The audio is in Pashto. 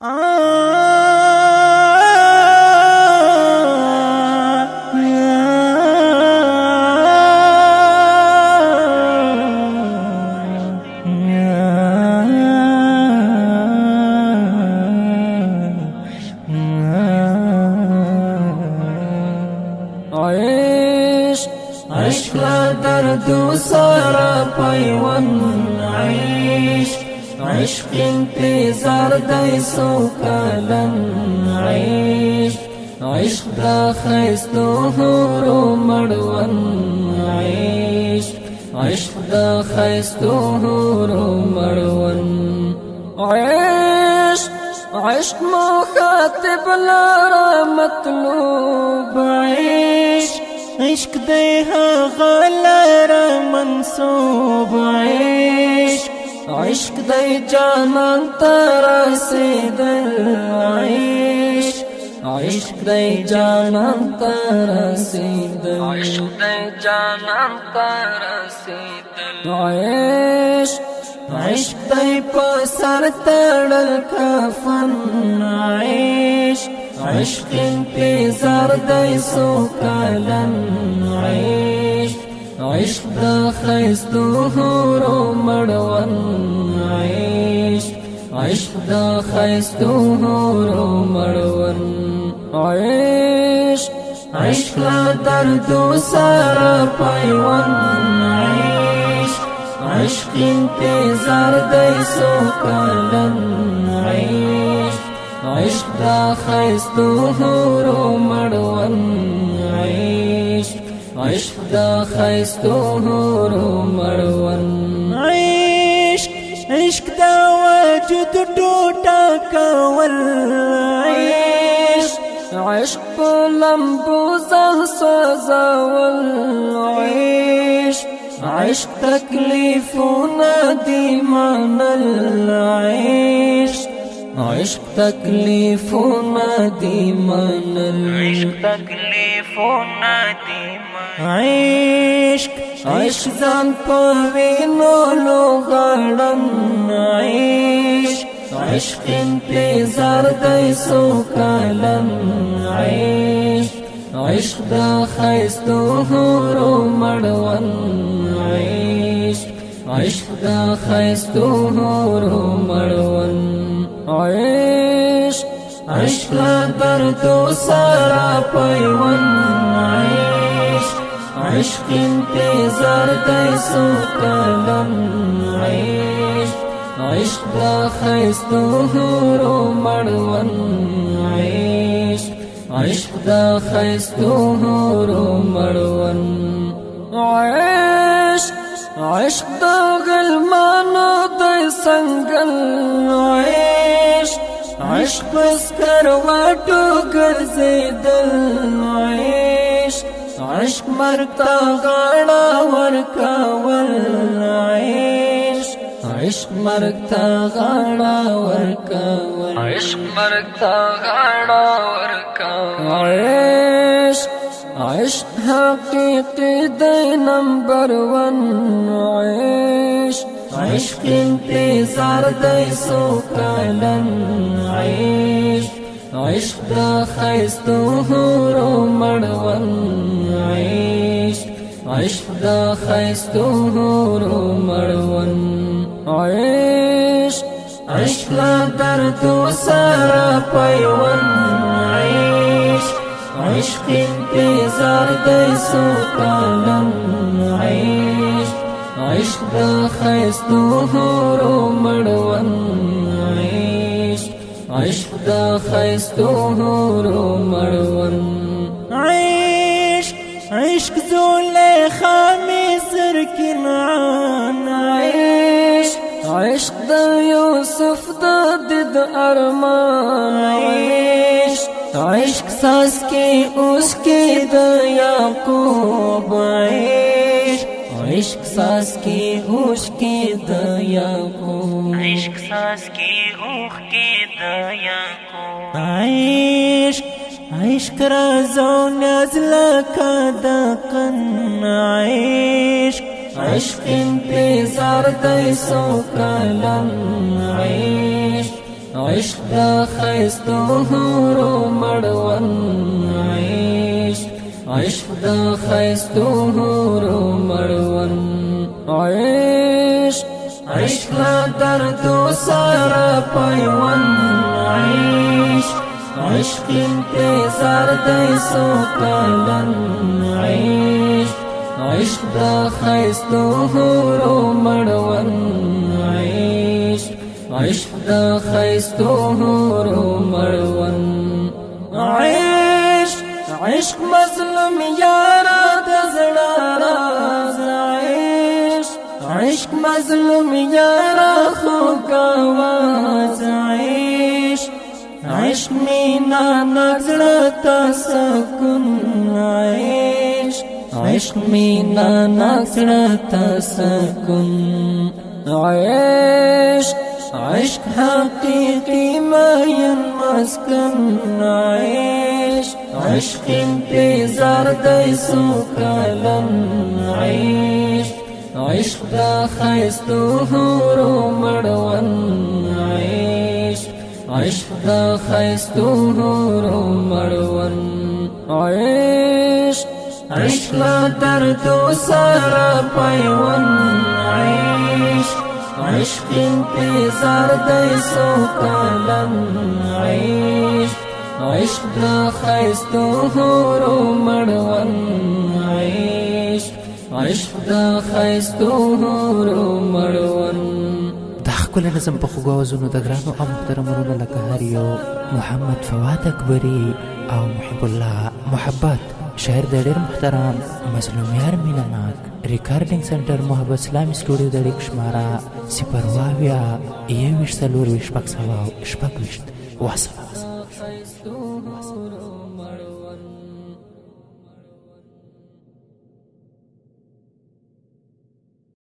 عشق لا درد سارا پیوند عشق انتظار دی سوکالن عشق دا خیستو حورو مڑون عشق دا خیستو حورو مڑون عشق مخاطب لارا مطلوب عشق دی هغه لاره منصوب عشق دی جانان ته رسیدل عشق دی جانان ته رسیدل عشق دی په سر تړل کفن عشق انتظار دی سوکالن عشق دا خیستو حورو مڑون عشق دا خیستو حورو مڑون عشق لا دردو سارا پیوند عشق انتظار دی سوکالن عشق دا خیستو حورو مڑون عشق دا خیستو حورو مڑون عشق دا وجود ټوټه کول عشق په لمبو ځان سوځول عشق تکلیفونه دي منل عشق تکلیفونه دي منل عشق ځان په وینو لوغړن عشق انتظار دی سوکالن عشق دا خیستو حورو مڑون عشق دا خیستو حورو مڑون عشق لا دردو سارا پیوند عشق انتظار دی سوکالن عشق دا خیستو حورو مڑون عشق دا خیستو حورو مڑون عشق دا غلمانو دی سنگل عشق بس کرواتو گرزیدل عشق مرگ تا غاڑا ورکاول عشق مرگ تا غاڑا ورکاول عشق حقیقی دی نمبر ون عشق انتظار دی سوکالن عشق دا خیستو حورو مڑون عشق دا خیستو حورو مڑون عشق لا دردو سارا پیوند عشق انتظار دی سوکالن عشق دا خیستو حورو مڑون عشق دا خیستو حورو مڑون عشق زلیخا مصر کنعان عشق دا یوسف دا دد ارمان عشق ساس کی اس کی دا یعقوب عشق ساس کی اس کی دا یعقوب عشق رازو نازلکا دا قن عشق انتظار دی سوکالن عشق دا خیستو حورو مړون عشق عشق دا خیستو حورو مړون عشق عشق لا دردو سارا پیوند عشق عشق انتظار دی سو کالن عشق عشق دا خیستو حورو مړون عشق عشق دا خیستو حورو مړون عشق عشق مظلوم یارا د زړه راز عشق عشق مظلوم یارا خو کاواز عشق عشق مینا نزړه تا سکون عشق عشق مینا نزړه تا سکون عشق عشق حقیقی مین مسکن عشق عشق انتظار دی سو کالن عشق عشق دا خیستو حورو مړون عشق عشق دا خیستو حورو مړون عشق عشق لا دردو سارا پیوند عشق عشق انتظار دی سو کالن عشق عشق دا خیستو حورو مړون عشق عشق دا خیستو حورو مړون. دا ښکلی نظم په خوږو اوازونو د ګرانو او محترمونو لکه هر یو محمد فواد اکبري او محب الله محبت شاعر د ډېر محترم مظلوم یار مینه ناک ریکارډینګ سنټر محبت اسلامي سټوډیو د اړیک شماره 0 21 4 26 وسلام.